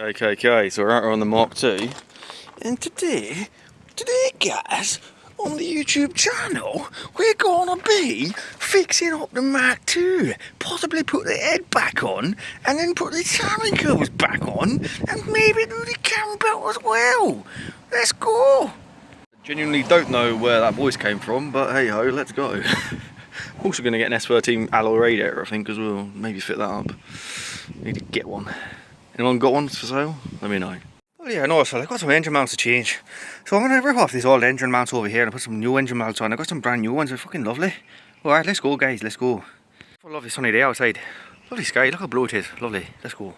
Okay, so we're out on the Mk2, and today guys, on the YouTube channel, we're gonna be fixing up the Mk2, possibly put the head back on, and then put the Celicas back on, and maybe do the cam belt as well. Let's go! Genuinely don't know where that voice came from, but hey ho, let's go. Also gonna get an S13 alloy radiator, I think, as well. Maybe fit that up. Need to get one. Anyone got one for sale? Let me know. Oh yeah, no, so I've got some engine mounts to change. So I'm going to rip off these old engine mounts over here and put some new engine mounts on. I've got some brand new ones, they're fucking lovely. Alright, let's go guys, let's go. What a lovely sunny day outside. Lovely sky, look how blue it is. Lovely, let's go.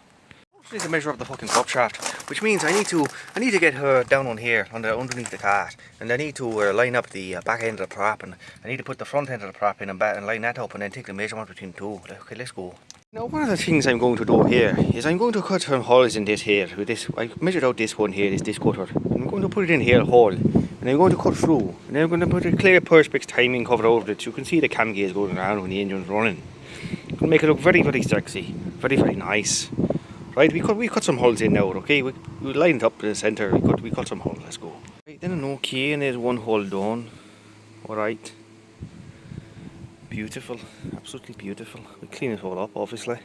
I just need to measure up the fucking prop shaft, which means I need to get her down on here, underneath the cart. And I need to line up the back end of the prop, and I need to put the front end of the prop in and line that up and then take the measurement between the two. Okay, let's go. Now one of the things I'm going to do here is I'm going to cut some holes in this here. With this, I measured out this one here, this cutter. I'm going to put it in here, a hole, and I'm going to cut through. And then I'm going to put a clear perspex timing cover over it so you can see the cam gears going around when the engine's running. It's going to make it look very, very sexy, very, very nice. Right, we cut some holes in now, okay? We lined up in the centre, we cut some holes, let's go. Right, then okay, and there's one hole done. Alright. Beautiful, absolutely beautiful. We clean it all up, obviously.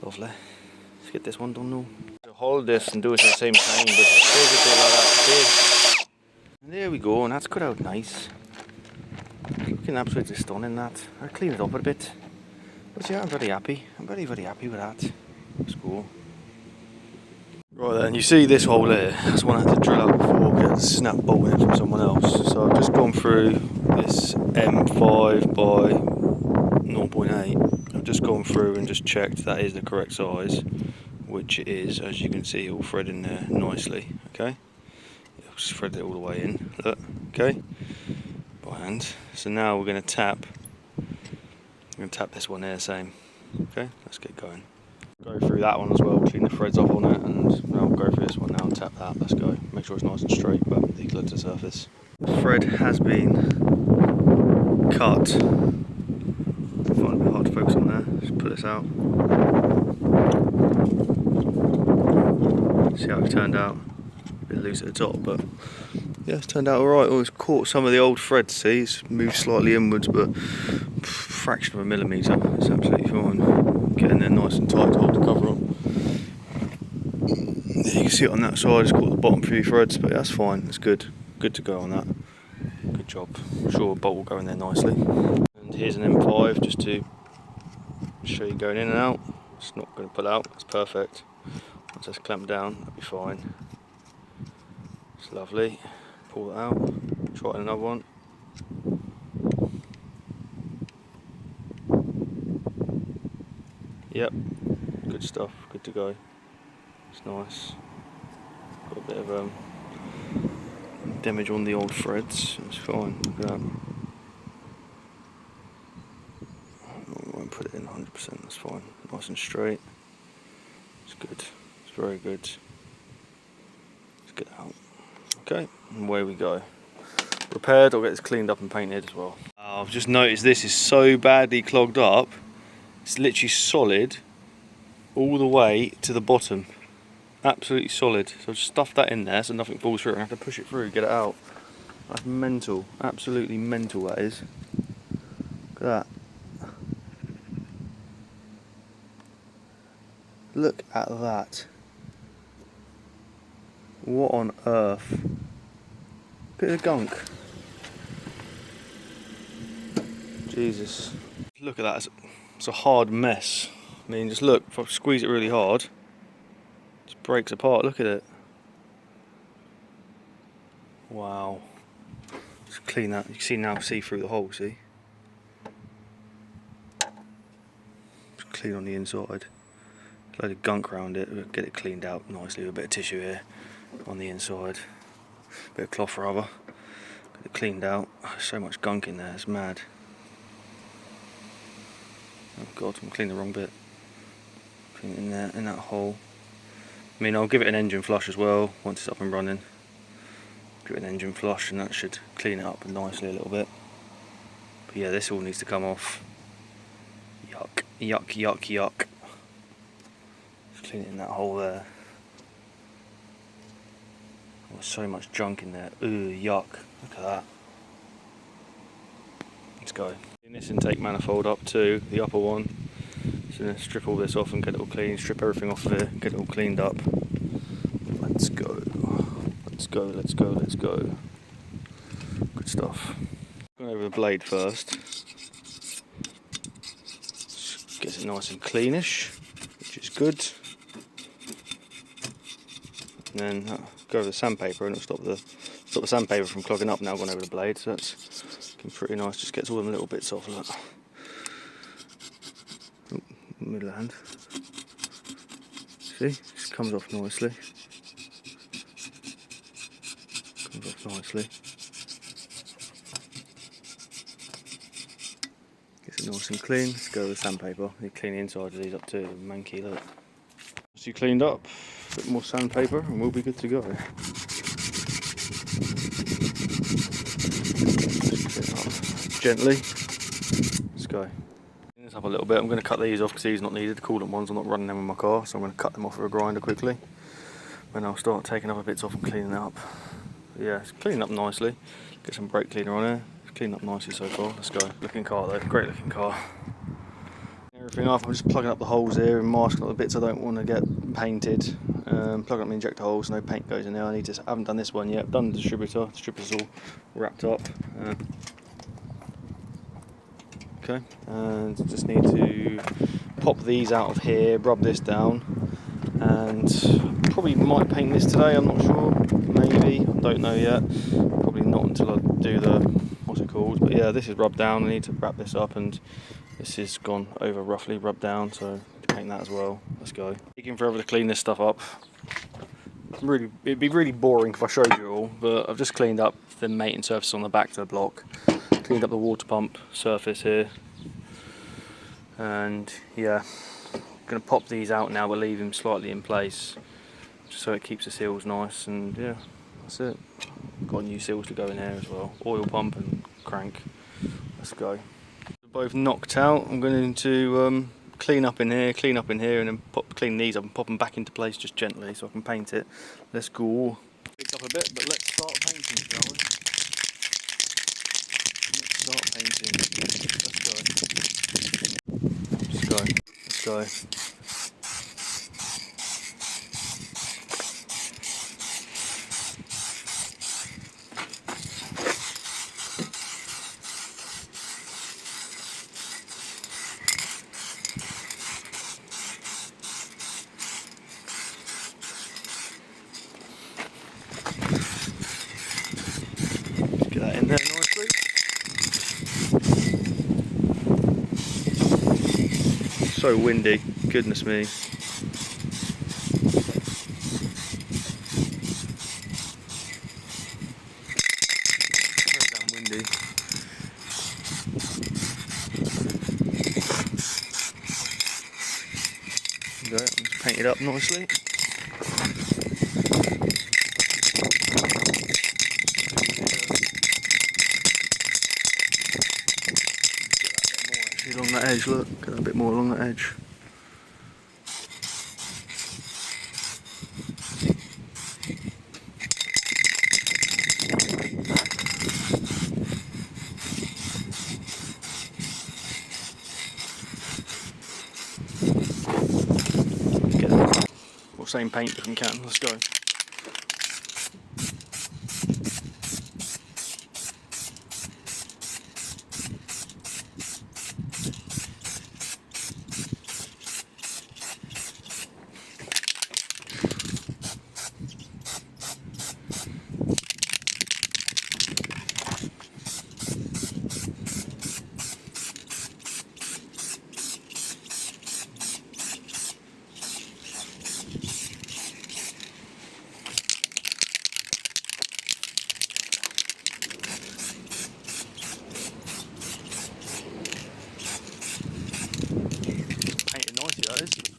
Lovely. Let's get this one done now. So hold this and do it at the same time, but basically like that. And there we go, and that's cut out nice. It's looking absolutely stunning, that. I'll clean it up a bit. But yeah, I'm very happy. I'm very, very happy with that. Let's go. Right then, you see this hole there, that's one I had to drill out before, get a snap bolt in it from someone else. So I've just gone through this M5 by 0.8. I've just gone through and just checked that is the correct size, which it is, as you can see, all threaded in there nicely, okay? It's threaded it all the way in, look, okay? By hand. So now we're going to tap this one there, same, okay? Let's get going. Go through that one as well, clean the threads off on it, and now we'll go through this one now and tap that. Let's go. Make sure it's nice and straight, but equal to the surface. The thread has been cut. I find it a bit hard to focus on there. Just pull this out. See how it's turned out. A bit loose at the top, but yeah, it's turned out alright. Oh, it's caught some of the old threads, see? It's moved slightly inwards, but fraction of a millimetre. It's absolutely fine. Getting there nice and tight to hold the cover up. You can see it on that side, it's caught the bottom few threads, but that's fine, it's good. Good to go on that. Good job. I'm sure a bolt will go in there nicely. And here's an M5 just to show you going in and out. It's not going to pull out, it's perfect. Once that's clamped down, that'll be fine. It's lovely. Pull it out, try another one. Yep, good stuff, good to go. It's nice. Got a bit of damage on the old threads, it's fine, look at that. I won't put it in 100%, that's fine. Nice and straight. It's good, it's very good. Let's get out. Okay, and away we go. Repaired, I'll get this cleaned up and painted as well. I've just noticed this is so badly clogged up. It's literally solid all the way to the bottom. Absolutely solid. So I've just stuffed that in there so nothing falls through. I have to push it through, get it out. That's mental. Absolutely mental, that is. Look at that. Look at that. What on earth? Look at the gunk. Jesus. Look at that. It's a hard mess. I mean, just look, if I squeeze it really hard, it just breaks apart. Look at it. Wow. Just clean that. You can see now, see through the hole, see? Just clean on the inside. A load of gunk around it. We'll get it cleaned out nicely with a bit of tissue here on the inside. Bit of cloth rather. Get it cleaned out. So much gunk in there, it's mad. Oh god, I'm cleaning the wrong bit. Clean it in there, in that hole. I mean, I'll give it an engine flush as well once it's up and running. Give it an engine flush and that should clean it up nicely a little bit. But yeah, this all needs to come off. Yuck, yuck, yuck, yuck. Just clean it in that hole there. Oh, so much junk in there. Ooh, yuck. Look at that. Let's go. In this intake manifold up to the upper one. So then strip all this off and get it all clean, strip everything off of it, get it all cleaned up. Let's go. Let's go, let's go, let's go. Good stuff. Going over the blade first. Just gets it nice and cleanish, which is good. And then go over the sandpaper and it'll stop the sandpaper from clogging up now going over the blade, so that's looking pretty nice. Just gets all them little bits off. Look. Oh, middle hand. See, just comes off nicely. Comes off nicely. Gets it nice and clean. Let's go with the sandpaper. You clean the inside of these up too, the manky look. Once you cleaned up, a bit more sandpaper and we'll be good to go. Gently. Let's go. Clean this up a little bit. I'm going to cut these off because these are not needed. The coolant ones, I'm not running them in my car, so I'm going to cut them off with a grinder quickly. Then I'll start taking other bits off and cleaning it up. But yeah, it's cleaning up nicely. Get some brake cleaner on here. It's cleaned up nicely so far. Let's go. Looking car though, great looking car. Everything off, I'm just plugging up the holes here and masking up the bits I don't want to get painted. Plugging up the injector holes, no paint goes in there. I haven't done this one yet. I've done the distributor's all wrapped up. Okay, and just need to pop these out of here, rub this down, and probably might paint this today, I'm not sure, maybe, I don't know yet. Probably not until I do the, what's it called, but yeah, this is rubbed down. I need to wrap this up, and this is gone over roughly, rubbed down, so I need to paint that as well. Let's go. Taking forever to clean this stuff up. It'd be really boring if I showed you all, but I've just cleaned up the mating surface on the back to the block. Cleaned up the water pump surface here, and yeah, I'm going to pop these out now but leave them slightly in place just so it keeps the seals nice, and yeah, that's it. Got new seals to go in there as well, oil pump and crank. Let's go. They're both knocked out. I'm going to clean up in here, and then clean these up and pop them back into place just gently so I can paint it. Let's go. Picked up a bit, but let's start painting, shall we? Start painting. Let's go. Let's go. Get that in there nicely. So windy, goodness me. Very damn windy. There, let's paint it up nicely. Along that edge, look, get a bit more along that edge. Get that. Or same paint if we can, let's go.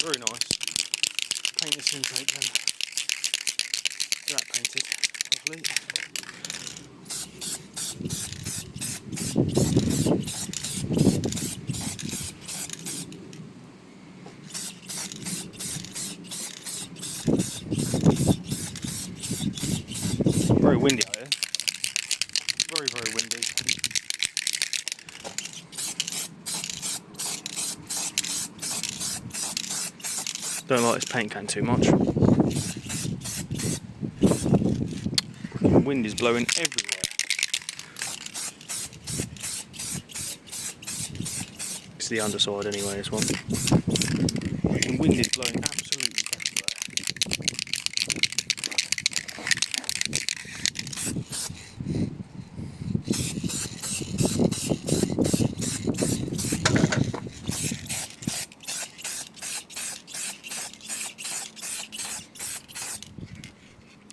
Very nice. Paint this intake then. Get that painted. Lovely. Don't like this paint can too much. The wind is blowing everywhere. It's the underside anyway, this one. The wind is blowing absolutely everywhere.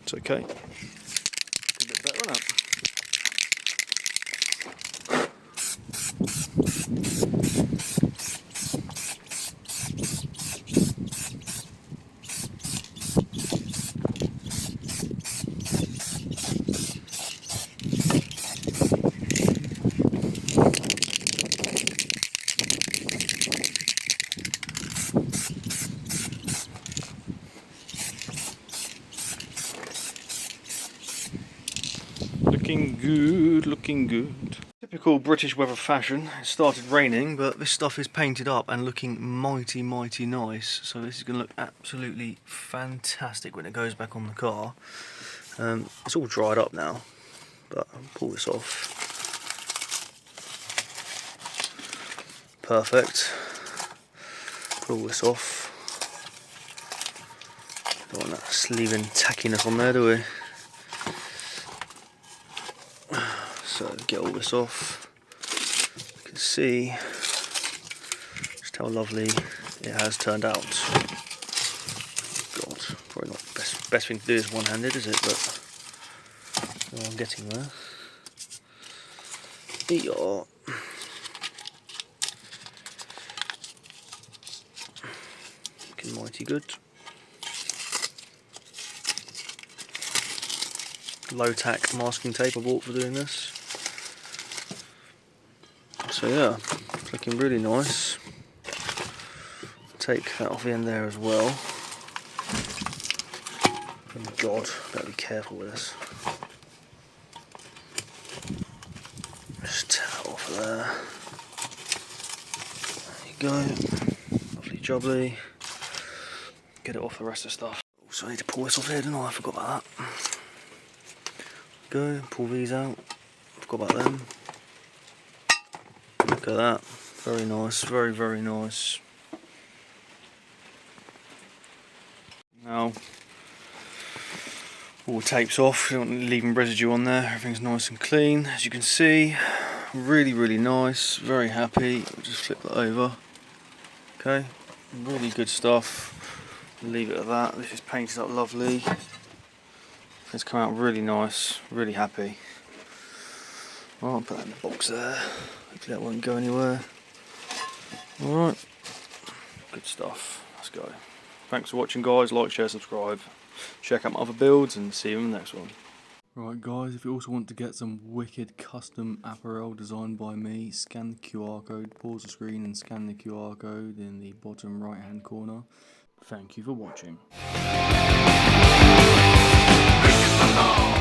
It's okay. A bit better, isn't it? Looking good, looking good. Typical British weather fashion, it started raining, but this stuff is painted up and looking mighty, mighty nice. So this is going to look absolutely fantastic when it goes back on the car. It's all dried up now, but I'll pull this off. Perfect. Pull this off. Don't want that sleeving tackiness on there, do we? So get all this off. You can see just how lovely it has turned out. God, probably not the best thing to do is one-handed, is it? But oh, I'm getting there. Yeah. Looking mighty good. Low tack masking tape I bought for doing this. So yeah, it's looking really nice. Take that off the end there as well. Oh God, better be careful with this. Just tear that off there. There you go. Lovely jubbly. Get it off the rest of the stuff. Also, I need to pull this off here, didn't I? I forgot about that. Go, pull these out. Forgot about them. Look at that. Very nice, very, very nice. Now, all the tape's off, you don't want to leave any residue on there. Everything's nice and clean, as you can see. Really, really nice. Very happy. I'll just flip that over. Okay, really good stuff. Leave it at that. This is painted up lovely. It's come out really nice, really happy. Well, I'll put that in the box there. Hopefully that won't go anywhere. Alright, good stuff. Let's go. Thanks for watching, guys. Like, share, subscribe. Check out my other builds and see you in the next one. Right guys, if you also want to get some wicked custom apparel designed by me, scan the QR code, pause the screen and scan the QR code in the bottom right hand corner. Thank you for watching. Alone.